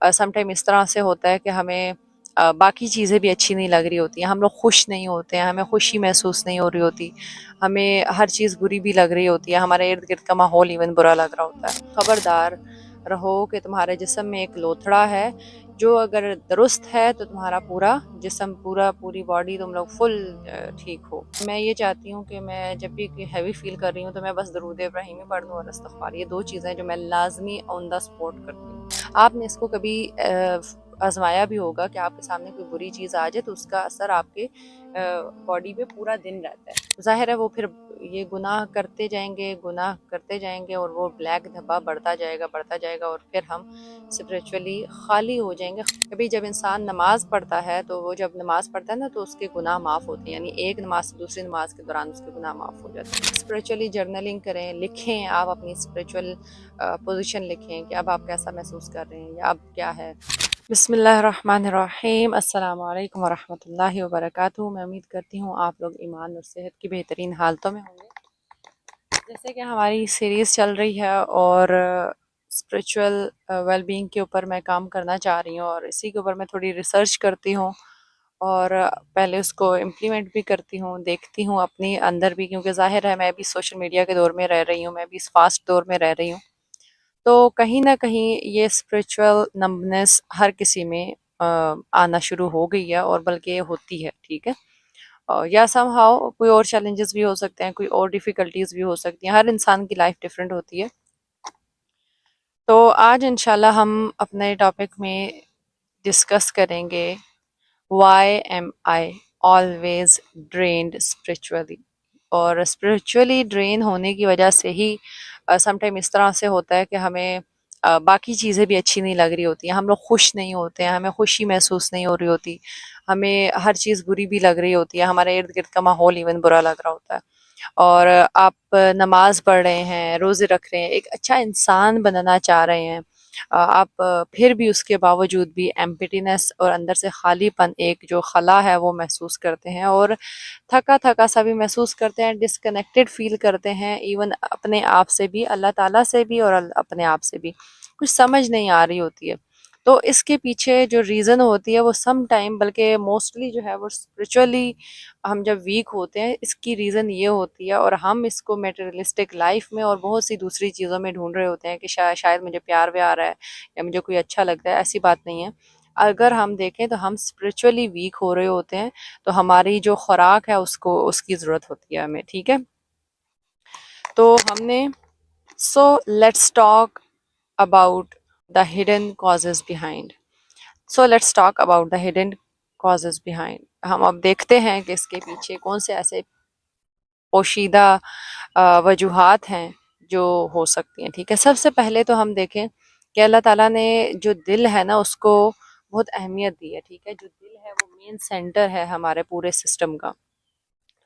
Some time اس طرح سے ہوتا ہے کہ ہمیں باقی چیزیں بھی اچھی نہیں لگ رہی ہوتی ہیں، ہم لوگ خوش نہیں ہوتے ہیں، ہمیں خوشی محسوس نہیں ہو رہی ہوتی، ہمیں ہر چیز بری بھی لگ رہی ہوتی ہے، ہمارے ارد گرد کا ماحول ایون برا لگ رہا ہوتا ہے۔ خبردار رہو کہ تمہارے جسم میں ایک لوتھڑا ہے، جو اگر درست ہے تو تمہارا پورا جسم، پوری باڈی تم لوگ فل ٹھیک ہو۔ میں یہ چاہتی ہوں کہ میں جب بھی ہیوی فیل کر رہی ہوں تو میں بس درود ابراہیمی پڑھ دوں اور استغفار، یہ دو چیزیں جو میں لازمی آن دا سپورٹ کرتی ہوں۔ آپ نے اس کو کبھی آزمایا بھی ہوگا کہ آپ کے سامنے کوئی بری چیز آ جائے تو اس کا اثر آپ کے باڈی پہ پورا دن رہتا ہے، ظاہر ہے وہ پھر یہ گناہ کرتے جائیں گے اور وہ بلیک دھبا بڑھتا جائے گا اور پھر ہم اسپریچولی خالی ہو جائیں گے۔ کبھی جب انسان نماز پڑھتا ہے تو وہ جب نماز پڑھتا ہے نا تو اس کے گناہ معاف ہوتے ہیں، یعنی ایک نماز سے دوسری نماز کے دوران اس کے گناہ معاف ہو جاتے ہیں۔ اسپریچولی جرنلنگ کریں، لکھیں، آپ اپنی اسپریچول پوزیشن لکھیں کہ اب آپ کیسا محسوس کر رہے ہیں یا اب کیا ہے۔ بسم اللہ الرحمن الرحیم، السلام علیکم ورحمۃ اللہ وبرکاتہ۔ میں امید کرتی ہوں آپ لوگ ایمان اور صحت کی بہترین حالتوں میں ہوں گے۔ جیسے کہ ہماری سیریز چل رہی ہے اور اسپریچول ویل بینگ کے اوپر میں کام کرنا چاہ رہی ہوں اور اسی کے اوپر میں تھوڑی ریسرچ کرتی ہوں اور پہلے اس کو امپلیمنٹ بھی کرتی ہوں، دیکھتی ہوں اپنی اندر بھی، کیونکہ ظاہر ہے میں بھی سوشل میڈیا کے دور میں رہ رہی ہوں، میں بھی اس فاسٹ دور میں رہ رہی ہوں، تو کہیں نہ کہیں یہ اسپریچول نمبنس ہر کسی میں آنا شروع ہو گئی ہے اور بلکہ ہوتی ہے، ٹھیک ہے، یا سم ہاؤ کوئی اور چیلنجز بھی ہو سکتے ہیں، کوئی اور ڈیفیکلٹیز بھی ہو سکتی ہیں، ہر انسان کی لائف ڈفرینٹ ہوتی ہے۔ تو آج انشاءاللہ ہم اپنے ٹاپک میں ڈسکس کریں گے why am I always drained spiritually, اور اسپریچولی ڈرین ہونے کی وجہ سے ہی سم ٹائم اس طرح سے ہوتا ہے کہ ہمیں باقی چیزیں بھی اچھی نہیں لگ رہی ہوتی ہیں، ہم لوگ خوش نہیں ہوتے ہیں، ہمیں خوشی محسوس نہیں ہو رہی ہوتی، ہمیں ہر چیز بری بھی لگ رہی ہوتی ہے، ہمارے ارد گرد کا ماحول ایون برا لگ رہا ہوتا ہے، اور آپ نماز پڑھ رہے ہیں، روزے رکھ رہے ہیں، ایک اچھا انسان بننا چاہ رہے ہیں، آپ پھر بھی اس کے باوجود بھی ایمپٹینس اور اندر سے خالی پن، ایک جو خلا ہے وہ محسوس کرتے ہیں اور تھکا تھکا سا بھی محسوس کرتے ہیں، ڈسکنیکٹڈ فیل کرتے ہیں، ایون اپنے آپ سے بھی، اللہ تعالیٰ سے بھی اور اپنے آپ سے بھی کچھ سمجھ نہیں آ رہی ہوتی ہے۔ تو اس کے پیچھے جو ریزن ہوتی ہے وہ سم ٹائم، بلکہ موسٹلی جو ہے وہ اسپریچولی ہم جب ویک ہوتے ہیں، اس کی ریزن یہ ہوتی ہے، اور ہم اس کو میٹریلسٹک لائف میں اور بہت سی دوسری چیزوں میں ڈھونڈ رہے ہوتے ہیں کہ شاید مجھے پیار بھی آ رہا ہے یا مجھے کوئی اچھا لگتا ہے، ایسی بات نہیں ہے۔ اگر ہم دیکھیں تو ہم اسپریچولی ویک ہو رہے ہوتے ہیں تو ہماری جو خوراک ہے اس کی ضرورت ہوتی ہے ہمیں، ٹھیک ہے۔ تو ہم نے let's talk about the hidden causes behind, let's talk about the hidden causes behind. ہم اب دیکھتے ہیں کہ اس کے پیچھے کون سے ایسے پوشیدہ وجوہات ہیں جو ہو سکتی ہیں، ٹھیک ہے۔ سب سے پہلے تو ہم دیکھیں کہ اللہ تعالیٰ نے جو دل ہے نا اس کو بہت اہمیت دی ہے، ٹھیک ہے۔ جو دل ہے وہ مین سینٹر ہے ہمارے پورے سسٹم کا،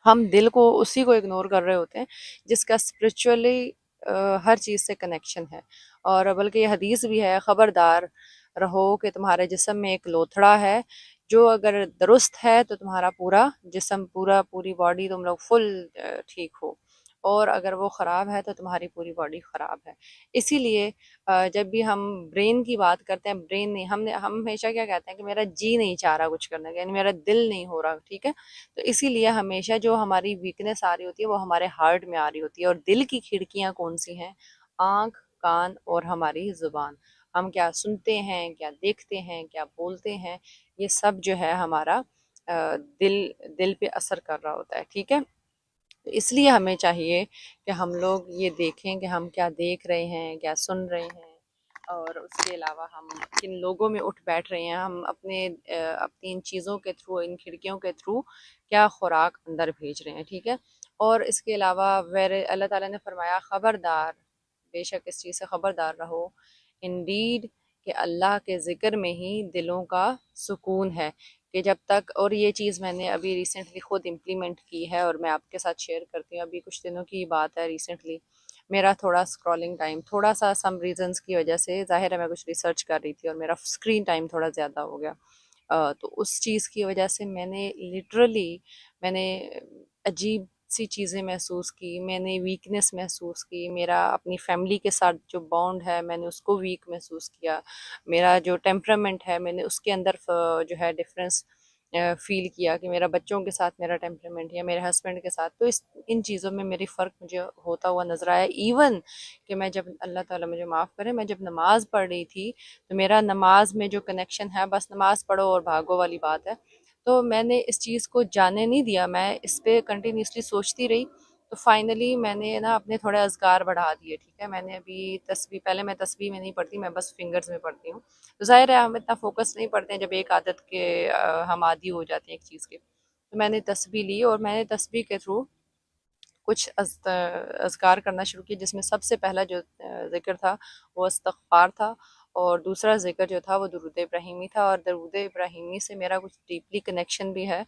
ہم دل کو اسی کو اگنور کر رہے ہوتے ہیں جس کا اسپریچولی ہر چیز سے کنیکشن ہے، اور بلکہ یہ حدیث بھی ہے، خبردار رہو کہ تمہارے جسم میں ایک لوتھڑا ہے، جو اگر درست ہے تو تمہارا پورا جسم، پوری باڈی تم لوگ فل ٹھیک ہو، اور اگر وہ خراب ہے تو تمہاری پوری باڈی خراب ہے۔ اسی لیے جب بھی ہم برین کی بات کرتے ہیں، برین نہیں، ہم ہمیشہ کیا کہتے ہیں کہ میرا جی نہیں چاہ رہا کچھ کرنے کا، یعنی میرا دل نہیں ہو رہا، ٹھیک ہے۔ تو اسی لیے ہمیشہ جو ہماری ویکنیس آ رہی ہوتی ہے وہ ہمارے ہارٹ میں آ رہی ہوتی ہے، اور دل کی کھڑکیاں کون سی ہیں؟ آنکھ، کان اور ہماری زبان۔ ہم کیا سنتے ہیں، کیا دیکھتے ہیں، کیا بولتے ہیں، یہ سب جو ہے ہمارا دل پہ اثر کر رہا ہوتا ہے، ٹھیک ہے۔ تو اس لیے ہمیں چاہیے کہ ہم لوگ یہ دیکھیں کہ ہم کیا دیکھ رہے ہیں، کیا سن رہے ہیں، اور اس کے علاوہ ہم کن لوگوں میں اٹھ بیٹھ رہے ہیں، ہم اپنی ان چیزوں کے تھرو، ان کھڑکیوں کے تھرو کیا خوراک اندر بھیج رہے ہیں، ٹھیک ہے۔ اور اس کے علاوہ اللہ تعالیٰ نے فرمایا خبردار، بے شک اس چیز سے خبردار رہو، انڈیڈ کہ اللہ کے ذکر میں ہی دلوں کا سکون ہے، کہ جب تک، اور یہ چیز میں نے ابھی ریسنٹلی خود امپلیمنٹ کی ہے اور میں آپ کے ساتھ شیئر کرتی ہوں، ابھی کچھ دنوں کی بات ہے، ریسنٹلی میرا تھوڑا اسکرولنگ ٹائم تھوڑا سا سم ریزنس کی وجہ سے، ظاہر ہے میں کچھ ریسرچ کر رہی تھی اور میرا اسکرین ٹائم تھوڑا زیادہ ہو گیا، تو اس چیز کی وجہ سے میں نے عجیب سی چیزیں محسوس کی، میں نے ویکنیس محسوس کی، میرا اپنی فیملی کے ساتھ جو بانڈ ہے میں نے اس کو ویک محسوس کیا، میرا جو ٹیمپرامنٹ ہے میں نے اس کے اندر جو ہے ڈفرینس فیل کیا کہ میرا بچوں کے ساتھ میرا ٹیمپرامنٹ یا میرے ہسبینڈ کے ساتھ، تو ان چیزوں میں میری فرق مجھے ہوتا ہوا نظر آیا. ایون کہ میں جب، اللہ تعالیٰ مجھے معاف کرے، میں جب نماز پڑھ رہی تھی تو میرا نماز میں جو کنیکشن ہے بس نماز پڑھو اور بھاگو والی بات ہے، تو میں نے اس چیز کو جانے نہیں دیا، میں اس پہ کنٹینیوسلی سوچتی رہی. تو فائنلی میں نے نا اپنے تھوڑے اذکار بڑھا دیے. ٹھیک ہے، میں نے ابھی تسبیح، پہلے میں تسبیح میں نہیں پڑھتی، میں بس فنگرز میں پڑھتی ہوں. تو ظاہر ہے ہم اتنا فوکس نہیں پڑھتے ہیں جب ایک عادت کے ہم عادی ہو جاتے ہیں ایک چیز کے. تو میں نے تسبیح لی اور میں نے تسبیح کے تھرو کچھ اذکار کرنا شروع کی، جس میں سب سے پہلا جو ذکر تھا وہ استغفار تھا، اور دوسرا ذکر جو تھا وہ درود ابراہیمی تھا. اور درود ابراہیمی سے میرا کچھ ڈیپلی کنیکشن بھی ہے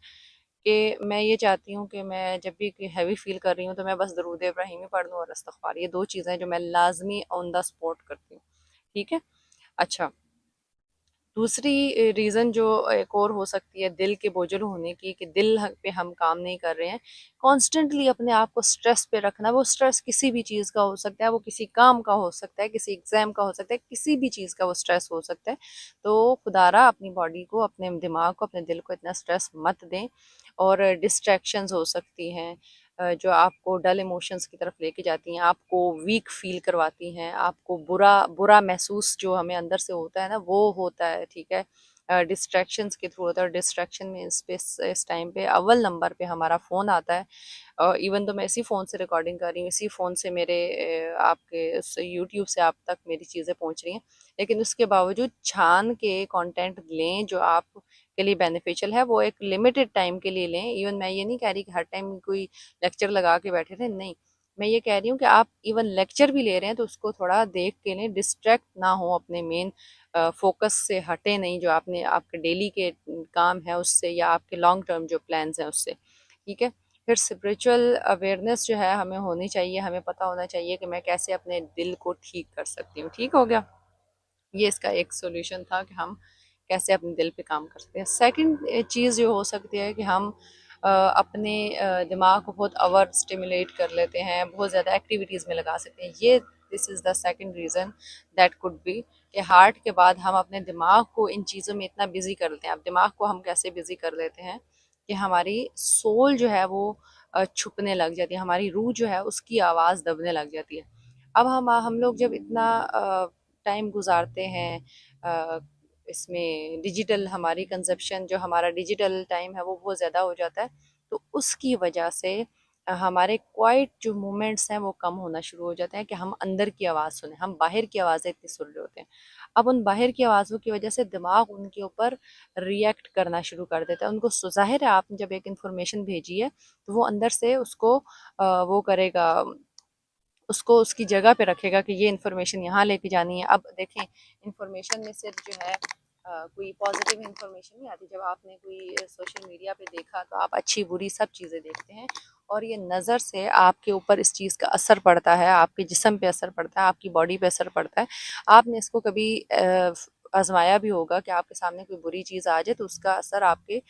کہ میں یہ چاہتی ہوں کہ میں جب بھی ہیوی فیل کر رہی ہوں تو میں بس درود ابراہیمی پڑھ لوں اور استغفار، یہ دو چیزیں جو میں لازمی آن دا اسپاٹ کرتی ہوں. ٹھیک ہے. اچھا، دوسری ریزن جو ایک اور ہو سکتی ہے دل کے بوجھل ہونے کی، کہ دل پہ ہم کام نہیں کر رہے ہیں. کانسٹنٹلی اپنے آپ کو سٹریس پہ رکھنا، وہ سٹریس کسی بھی چیز کا ہو سکتا ہے، وہ کسی کام کا ہو سکتا ہے، کسی ایگزام کا ہو سکتا ہے، کسی بھی چیز کا وہ سٹریس ہو سکتا ہے. تو خدا را اپنی باڈی کو، اپنے دماغ کو، اپنے دل کو اتنا سٹریس مت دیں. اور ڈسٹریکشنز ہو سکتی ہیں جو آپ کو ڈل ایموشنز کی طرف لے کے جاتی ہیں، آپ کو ویک فیل کرواتی ہیں، آپ کو برا محسوس جو ہمیں اندر سے ہوتا ہے نا وہ ہوتا ہے. ٹھیک ہے، ڈسٹریکشنز کے تھرو ہوتا ہے. اور ڈسٹریکشن میں اس ٹائم پہ اول نمبر پہ ہمارا فون آتا ہے. ایون تو میں اسی فون سے ریکارڈنگ کر رہی ہوں، اسی فون سے میرے آپ کے یوٹیوب سے آپ تک میری چیزیں پہنچ رہی ہیں، لیکن اس کے باوجود چھان کے کانٹینٹ لیں جو آپ کے لیے بینیفیشل ہے، وہ ایک لمیٹڈ ٹائم کے لیے لیں. ایون میں یہ نہیں کہہ رہی کہ ہر ٹائم کوئی لیکچر لگا کے بیٹھے رہے، نہیں، میں یہ کہہ رہی ہوں کہ آپ ایون لیکچر بھی لے رہے ہیں تو اس کو تھوڑا دیکھ کے لیں، ڈسٹریکٹ نہ ہو، اپنے مین فوکس سے ہٹے نہیں، جو آپ کے ڈیلی کے کام ہے اس سے، یا آپ کے لانگ ٹرم جو پلانز ہیں اس سے. ٹھیک ہے. پھر اسپریچول اویئرنیس جو ہے ہمیں ہونی چاہیے، ہمیں پتہ ہونا چاہیے کہ میں کیسے اپنے دل کو ٹھیک کر سکتی ہوں. ٹھیک ہو گیا، یہ اس کا ایک سولوشن تھا کہ ہم کیسے اپنے دل پہ کام کر سکتے ہیں. سیکنڈ چیز جو ہو سکتی ہے کہ ہم اپنے دماغ کو بہت اوور اسٹیمولیٹ کر لیتے ہیں، بہت زیادہ ایکٹیویٹیز میں لگا سکتے ہیں. یہ this is the second reason that could be کہ ہارٹ کے بعد ہم اپنے دماغ کو ان چیزوں میں اتنا بزی کر لیتے ہیں. اب دماغ کو ہم کیسے بزی کر لیتے ہیں کہ ہماری سول جو ہے وہ چھپنے لگ جاتی ہے، ہماری روح جو ہے اس کی آواز دبنے لگ جاتی ہے. اب ہم لوگ جب اتنا ٹائم گزارتے ہیں اس میں، ڈیجیٹل ہماری کنزپشن، جو ہمارا ڈیجیٹل ٹائم ہے وہ بہت زیادہ ہو جاتا ہے، تو اس کی وجہ سے ہمارے کوائٹ جو مومنٹس ہیں وہ کم ہونا شروع ہو جاتے ہیں کہ ہم اندر کی آواز سنیں. ہم باہر کی آوازیں اتنی سن رہے ہوتے ہیں. اب ان باہر کی آوازوں کی وجہ سے دماغ ان کے اوپر ریئیکٹ کرنا شروع کر دیتا ہے. ان کو ظاہر ہے آپ نے جب ایک انفارمیشن بھیجی ہے تو وہ اندر سے اس کو وہ کرے گا، اس کو اس کی جگہ پہ رکھے گا کہ یہ انفارمیشن یہاں لے کے جانی ہے. اب دیکھیں، انفارمیشن میں صرف جو ہے کوئی پازیٹیو انفارمیشن نہیں آتی. جب آپ نے کوئی سوشل میڈیا پہ دیکھا تو آپ اچھی بری سب چیزیں دیکھتے ہیں، اور یہ نظر سے آپ کے اوپر اس چیز کا اثر پڑتا ہے، آپ کے جسم پہ اثر پڑتا ہے، آپ کی باڈی پہ اثر پڑتا ہے. آپ نے اس کو کبھی آزمایا بھی ہوگا کہ آپ کے سامنے کوئی بری چیز آ جائے تو اس کا اثر آپ کے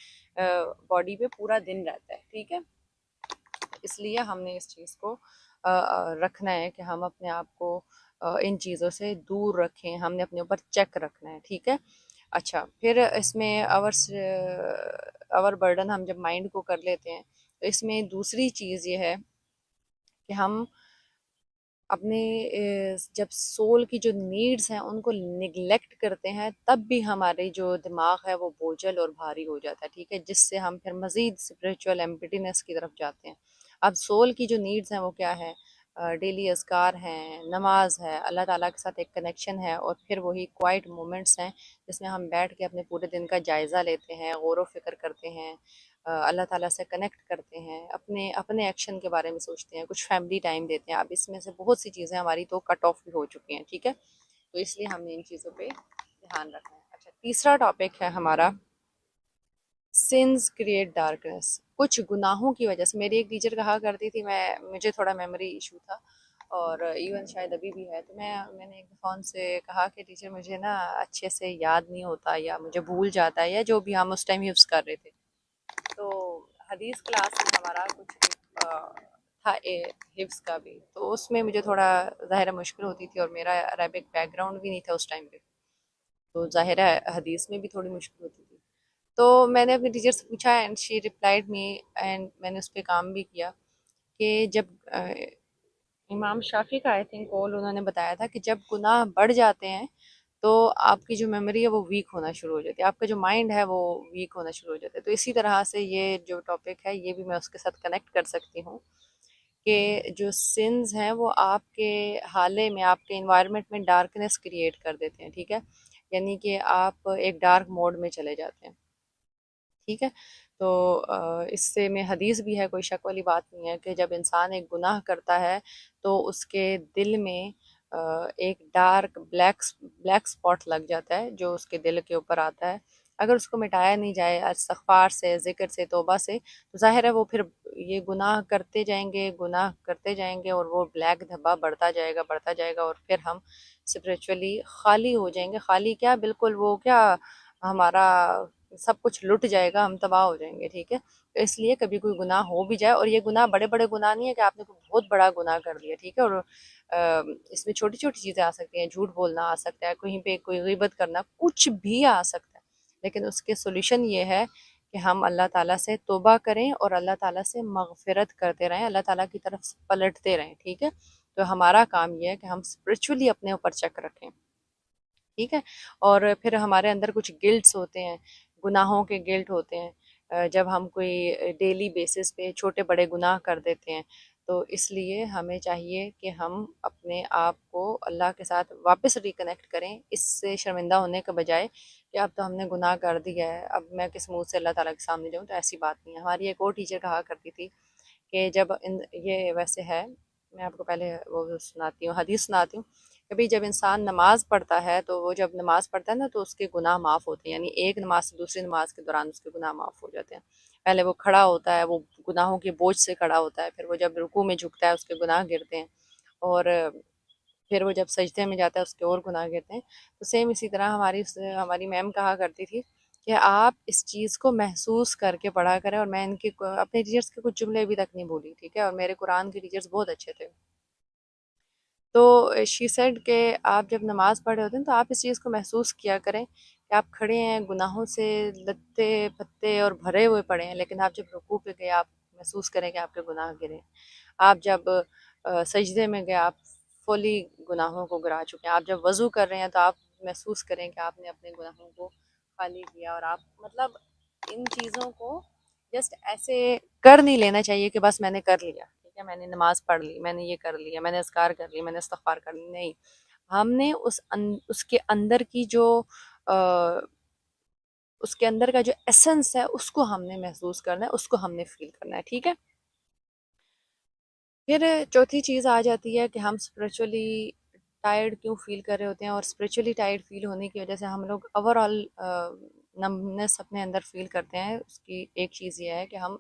باڈی پہ پورا دن رہتا ہے. ٹھیک ہے، اس لیے ہم نے اس چیز کو رکھنا ہے کہ ہم اپنے آپ کو ان چیزوں سے دور رکھیں، ہم نے اپنے اوپر چیک رکھنا ہے. ٹھیک ہے. اچھا، پھر اس میں اور برڈن ہم جب مائنڈ کو کر لیتے ہیں تو اس میں دوسری چیز یہ ہے کہ ہم اپنے جب سول کی جو نیڈز ہیں ان کو نگلیکٹ کرتے ہیں، تب بھی ہمارے جو دماغ ہے وہ بوجھل اور بھاری ہو جاتا ہے. ٹھیک ہے، جس سے ہم پھر مزید اسپریچول ایمپٹینس کی طرف جاتے ہیں. اب سول کی جو نیڈز ہیں وہ کیا ہے؟ ڈیلی اذکار ہیں، نماز ہے، اللہ تعالیٰ کے ساتھ ایک کنیکشن ہے، اور پھر وہی کوائٹ مومنٹس ہیں جس میں ہم بیٹھ کے اپنے پورے دن کا جائزہ لیتے ہیں، غور و فکر کرتے ہیں، اللہ تعالیٰ سے کنیکٹ کرتے ہیں، اپنے ایکشن کے بارے میں سوچتے ہیں، کچھ فیملی ٹائم دیتے ہیں. اب اس میں سے بہت سی چیزیں ہماری تو کٹ آف بھی ہو چکی ہیں. ٹھیک ہے، تو اس لیے ہم نے ان چیزوں پہ دھیان رکھنا ہے. اچھا، تیسرا ٹاپک ہے ہمارا سنز کریٹ ڈارکنیس. کچھ گناہوں کی وجہ سے، میری ایک ٹیچر کہا کرتی تھی، مجھے تھوڑا میموری ایشو تھا اور ایون شاید ابھی بھی ہے، تو میں نے ایک دفعہ ان سے کہا کہ ٹیچر مجھے نا اچھے سے یاد نہیں ہوتا، یا مجھے بھول جاتا ہے، یا جو بھی ہم اس ٹائم یوز کر رہے تھے. تو حدیث کلاس میں ہمارا کچھ تھا حفظ کا بھی، تو اس میں مجھے تھوڑا ظاہر ہے مشکل ہوتی تھی، اور میرا عربک بیک گراؤنڈ بھی نہیں تھا اس ٹائم پہ، تو ظاہر ہے حدیث میں بھی تھوڑی مشکل ہوتی تھی. تو میں نے اپنی ٹیچر سے پوچھا and she replied me, and میں نے اس پہ کام بھی کیا کہ جب امام شافی کا آئی تھنک قول انہوں نے بتایا تھا کہ جب گناہ بڑھ جاتے ہیں تو آپ کی جو میموری ہے وہ ویک ہونا شروع ہو جاتی ہے، آپ کا جو مائنڈ ہے وہ ویک ہونا شروع ہو جاتا ہے. تو اسی طرح سے یہ جو ٹاپک ہے یہ بھی میں اس کے ساتھ کنیکٹ کر سکتی ہوں کہ جو سنز ہیں وہ آپ کے حالے میں، آپ کے انوائرمنٹ میں ڈارکنیس کریٹ کر دیتے ہیں. ٹھیک ہے، یعنی کہ آپ ایک ڈارک موڈ میں چلے جاتے ہیں. ٹھیک ہے، تو اس سے میں حدیث بھی ہے، کوئی شک والی بات نہیں ہے کہ جب انسان ایک گناہ کرتا ہے تو اس کے دل میں ایک ڈارک بلیک سپاٹ لگ جاتا ہے جو اس کے دل کے اوپر آتا ہے. اگر اس کو مٹایا نہیں جائے استغفار سے، ذکر سے، توبہ سے، تو ظاہر ہے وہ پھر یہ گناہ کرتے جائیں گے، گناہ کرتے جائیں گے، اور وہ بلیک دھبا بڑھتا جائے گا، بڑھتا جائے گا، اور پھر ہم اسپریچولی خالی ہو جائیں گے. خالی کیا، بالکل وہ کیا، ہمارا سب کچھ لٹ جائے گا، ہم تباہ ہو جائیں گے. ٹھیک ہے، تو اس لیے کبھی کوئی گناہ ہو بھی جائے، اور یہ گناہ بڑے بڑے گناہ نہیں ہے کہ آپ نے کوئی بہت بڑا گناہ کر لیا. ٹھیک ہے، اور اس میں چھوٹی چھوٹی چیزیں آ سکتی ہیں، جھوٹ بولنا آ سکتا ہے، کہیں پہ کوئی غیبت کرنا، کچھ بھی آ سکتا ہے. لیکن اس کے سولوشن یہ ہے کہ ہم اللہ تعالیٰ سے توبہ کریں اور اللہ تعالیٰ سے مغفرت کرتے رہیں، اللہ تعالیٰ کی طرف پلٹتے رہیں. ٹھیک ہے، تو ہمارا کام یہ ہے کہ ہم اسپرچولی اپنے اوپر چیک رکھیں. ٹھیک ہے، اور پھر ہمارے اندر کچھ گلٹس ہوتے ہیں، گناہوں کے گلٹ ہوتے ہیں، جب ہم کوئی ڈیلی بیسس پہ چھوٹے بڑے گناہ کر دیتے ہیں. تو اس لیے ہمیں چاہیے کہ ہم اپنے آپ کو اللہ کے ساتھ واپس ریکنیکٹ کریں، اس سے شرمندہ ہونے کے بجائے کہ اب تو ہم نے گناہ کر دیا ہے، اب میں کس منہ سے اللہ تعالیٰ کے سامنے جاؤں. تو ایسی بات نہیں ہے. ہماری ایک اور ٹیچر کہا کرتی تھی کہ جب یہ ویسے ہے، میں آپ کو پہلے وہ سناتی ہوں، حدیث سناتی ہوں. کبھی جب انسان نماز پڑھتا ہے تو وہ جب نماز پڑھتا ہے نا تو اس کے گناہ معاف ہوتے ہیں، یعنی ایک نماز سے دوسری نماز کے دوران اس کے گناہ معاف ہو جاتے ہیں. پہلے وہ کھڑا ہوتا ہے، وہ گناہوں کے بوجھ سے کھڑا ہوتا ہے، پھر وہ جب رکوع میں جھکتا ہے اس کے گناہ گرتے ہیں، اور پھر وہ جب سجدے میں جاتا ہے اس کے اور گناہ گرتے ہیں. تو سیم اسی طرح ہماری میم کہا کرتی تھی کہ آپ اس چیز کو محسوس کر کے پڑھا کریں. اور میں ان کے اپنے ٹیچرز کے کچھ جملے ابھی تک نہیں بولی. ٹھیک ہے، اور میرے قرآن کے ٹیچرز بہت اچھے تھے. تو شی سیڈ کہ آپ جب نماز پڑھ رہے ہوتے ہیں تو آپ اس چیز کو محسوس کیا کریں کہ آپ کھڑے ہیں، گناہوں سے لتے پتے اور بھرے ہوئے پڑے ہیں، لیکن آپ جب رکوع پہ گئے آپ محسوس کریں کہ آپ کے گناہ گرے. آپ جب سجدے میں گئے آپ فلی گناہوں کو گرا چکے ہیں. آپ جب وضو کر رہے ہیں تو آپ محسوس کریں کہ آپ نے اپنے گناہوں کو خالی کیا. اور آپ مطلب ان چیزوں کو جسٹ ایسے کر نہیں لینا چاہیے کہ بس میں نے کر لیا، ٹھیک ہے، میں نے نماز پڑھ لی، میں نے یہ کر لیا، میں نے اذکار کر لی، میں نے استغفار کر لی. نہیں، ہم نے اس کے اندر کی جو اس کے اندر کا جو ایسنس ہے اس کو ہم نے محسوس کرنا ہے، اس کو ہم نے فیل کرنا ہے. ٹھیک ہے، پھر چوتھی چیز آ جاتی ہے کہ ہم اسپریچولی ٹائرڈ کیوں فیل کر رہے ہوتے ہیں. اور اسپریچولی ٹائرڈ فیل ہونے کی وجہ سے ہم لوگ اوور آل نمنس اپنے اندر فیل کرتے ہیں. اس کی ایک چیز یہ ہے کہ ہم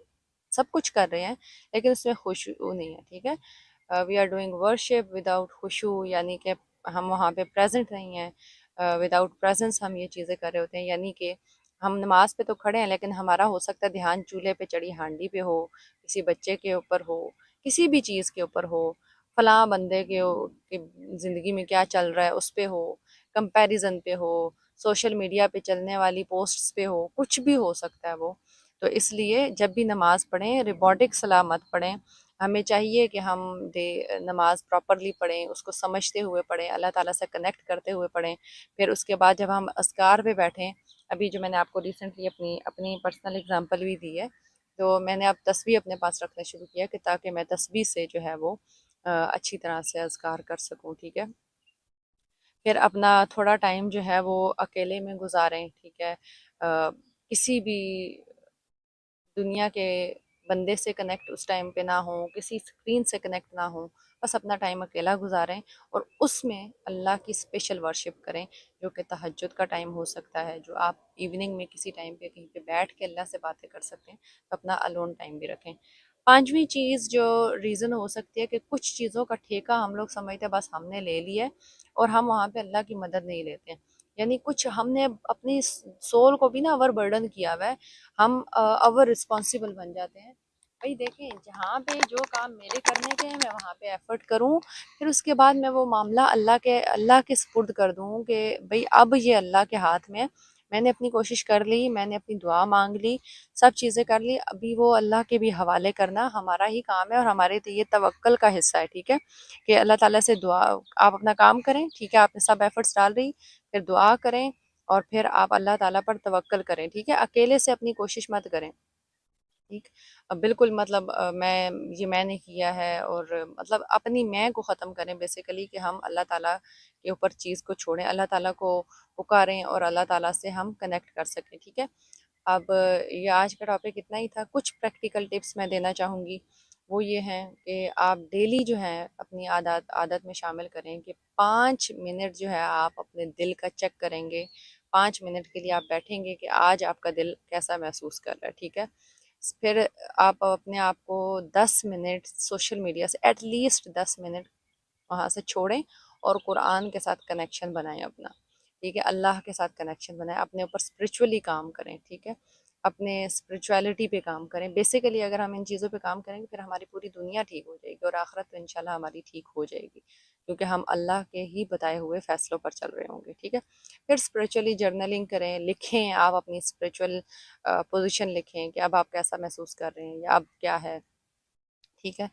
سب کچھ کر رہے ہیں لیکن اس میں خوشو نہیں ہے. ٹھیک ہے، we are doing worship without خوشو، یعنی کہ ہم وہاں پہ پریزنٹ نہیں ہیں. وداؤٹ پریزنس ہم یہ چیزیں کر رہے ہوتے ہیں، یعنی کہ ہم نماز پہ تو کھڑے ہیں لیکن ہمارا ہو سکتا ہے دھیان چولہے پہ چڑھی ہانڈی پہ ہو، کسی بچے کے اوپر ہو، کسی بھی چیز کے اوپر ہو، فلاں بندے کے زندگی میں کیا چل رہا ہے اس پہ ہو، کمپیریزن پہ ہو، سوشل میڈیا پہ چلنے والی پوسٹس پہ ہو، کچھ بھی ہو سکتا ہے وہ. تو اس لیے جب بھی نماز پڑھیں روبوٹک سلامت پڑھیں. ہمیں چاہیے کہ ہم نماز پراپرلی پڑھیں، اس کو سمجھتے ہوئے پڑھیں، اللہ تعالیٰ سے کنیکٹ کرتے ہوئے پڑھیں. پھر اس کے بعد جب ہم اذکار پہ بیٹھیں، ابھی جو میں نے آپ کو ریسنٹلی اپنی پرسنل اگزامپل بھی دی ہے، تو میں نے اب تسبیح اپنے پاس رکھنا شروع کیا کہ تاکہ میں تسبیح سے جو ہے وہ اچھی طرح سے اذکار کر سکوں. ٹھیک ہے، پھر اپنا تھوڑا ٹائم جو ہے وہ اکیلے میں گزاریں. ٹھیک ہے، کسی بھی دنیا کے بندے سے کنیکٹ اس ٹائم پہ نہ ہوں، کسی اسکرین سے کنیکٹ نہ ہوں، بس اپنا ٹائم اکیلا گزاریں اور اس میں اللہ کی اسپیشل ورشپ کریں، جو کہ تہجد کا ٹائم ہو سکتا ہے، جو آپ ایوننگ میں کسی ٹائم پہ کہیں پہ بیٹھ کے اللہ سے باتیں کر سکتے ہیں. تو اپنا الون ٹائم بھی رکھیں. پانچویں چیز جو ریزن ہو سکتی ہے کہ کچھ چیزوں کا ٹھیکہ ہم لوگ سمجھتے ہیں بس ہم نے لے لیا ہے اور ہم وہاں پہ اللہ کی مدد نہیں لیتے ہیں. یعنی کچھ ہم نے اپنی سول کو بھی نا اوور برڈن کیا ہوا ہے، ہم اوور رسپانسیبل بن جاتے ہیں. بھائی دیکھیں جہاں پہ جو کام میرے کرنے کے ہیں میں وہاں پہ ایفرٹ کروں، پھر اس کے بعد میں وہ معاملہ اللہ کے سپرد کر دوں کہ بھئی اب یہ اللہ کے ہاتھ میں نے اپنی کوشش کر لی، میں نے اپنی دعا مانگ لی، سب چیزیں کر لی، ابھی وہ اللہ کے بھی حوالے کرنا ہمارا ہی کام ہے، اور ہمارے یہ توکل کا حصہ ہے، ٹھیک ہے، کہ اللہ تعالیٰ سے دعا، آپ اپنا کام کریں، ٹھیک ہے، آپ نے سب ایفرٹس ڈال رہی، پھر دعا کریں، اور پھر آپ اللہ تعالیٰ پر توکل کریں، ٹھیک ہے، اکیلے سے اپنی کوشش مت کریں، ٹھیک، بالکل مطلب میں نے کیا ہے، اور مطلب اپنی میں کو ختم کریں بیسیکلی، کہ ہم اللہ تعالیٰ کے اوپر چیز کو چھوڑیں، اللہ تعالیٰ کو پکاریں اور اللہ تعالیٰ سے ہم کنیکٹ کر سکیں، ٹھیک ہے۔ اب یہ آج کا ٹاپک اتنا ہی تھا، کچھ پریکٹیکل ٹپس میں دینا چاہوں گی، وہ یہ ہیں کہ آپ ڈیلی جو ہے اپنی عادت میں شامل کریں کہ 5 منٹ جو ہے آپ اپنے دل کا چیک کریں گے، 5 منٹ کے لیے آپ بیٹھیں گے کہ آج آپ کا دل کیسا محسوس کر رہا ہے، ٹھیک ہے، پھر آپ اپنے آپ کو 10 منٹ سوشل میڈیا سے ایٹ لیسٹ 10 منٹ وہاں سے چھوڑیں، اور قرآن کے ساتھ کنیکشن بنائیں اپنا، ٹھیک ہے، اللہ کے ساتھ کنیکشن بنائیں، اپنے اوپر اسپریچولی کام کریں، ٹھیک ہے، اپنے اسپریچولیٹی پہ کام کریں، بیسیکلی اگر ہم ان چیزوں پہ کام کریں گے پھر ہماری پوری دنیا ٹھیک ہو جائے گی، اور آخرت تو انشاءاللہ ہماری ٹھیک ہو جائے گی، کیونکہ ہم اللہ کے ہی بتائے ہوئے فیصلوں پر چل رہے ہوں گے، ٹھیک ہے۔ پھر اسپریچولی جرنلنگ کریں، لکھیں، آپ اپنی اسپریچول پوزیشن لکھیں کہ اب آپ کیسا محسوس کر رہے ہیں، یا اب کیا ہے، ٹھیک ہے،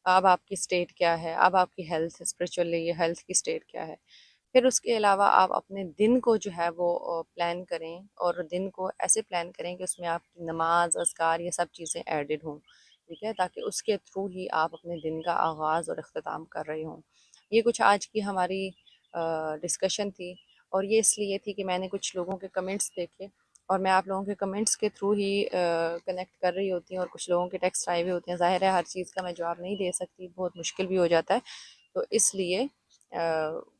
اب آپ کی سٹیٹ کیا ہے، اب آپ کی ہیلتھ اسپریچولی ہیلتھ کی سٹیٹ کیا ہے۔ پھر اس کے علاوہ آپ اپنے دن کو جو ہے وہ پلان کریں، اور دن کو ایسے پلان کریں کہ اس میں آپ کی نماز، اذکار، یہ سب چیزیں ایڈڈ ہوں، ٹھیک ہے، تاکہ اس کے تھرو ہی آپ اپنے دن کا آغاز اور اختتام کر رہے ہوں۔ یہ کچھ آج کی ہماری ڈسکشن تھی، اور یہ اس لیے تھی کہ میں نے کچھ لوگوں کے کمنٹس دیکھے، اور میں آپ لوگوں کے کمنٹس کے تھرو ہی کنیکٹ کر رہی ہوتی ہوں، اور کچھ لوگوں کے ٹیکسٹ آئے ہوئے ہوتے ہیں، ظاہر ہے ہر چیز کا میں جواب نہیں دے سکتی، بہت مشکل بھی ہو جاتا ہے، تو اس لیے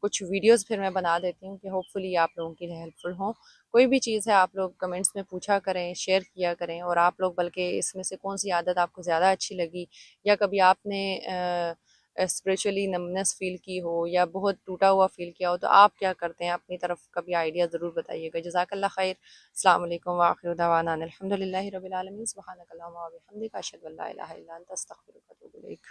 کچھ ویڈیوز پھر میں بنا دیتی ہوں کہ ہوپ فلی آپ لوگوں کے لیے ہیلپ فل ہوں۔ کوئی بھی چیز ہے آپ لوگ کمنٹس میں پوچھا کریں، شیئر کیا کریں، اور آپ لوگ بلکہ اس میں سے کون سی عادت آپ کو زیادہ اچھی لگی، یا کبھی آپ نے اسپریچولی نمنس فیل کی ہو، یا بہت ٹوٹا ہوا فیل کیا ہو، تو آپ کیا کرتے ہیں، اپنی طرف کبھی آئیڈیا ضرور بتائیے گا۔ جزاک اللہ خیر، السلام علیکم وآخر دعوانا ان الحمد للہ رب العالمین، سبحانک اللہم و بحمدک، اشہد ان لا الہ الا انت، استغفرک و اتوب الیک۔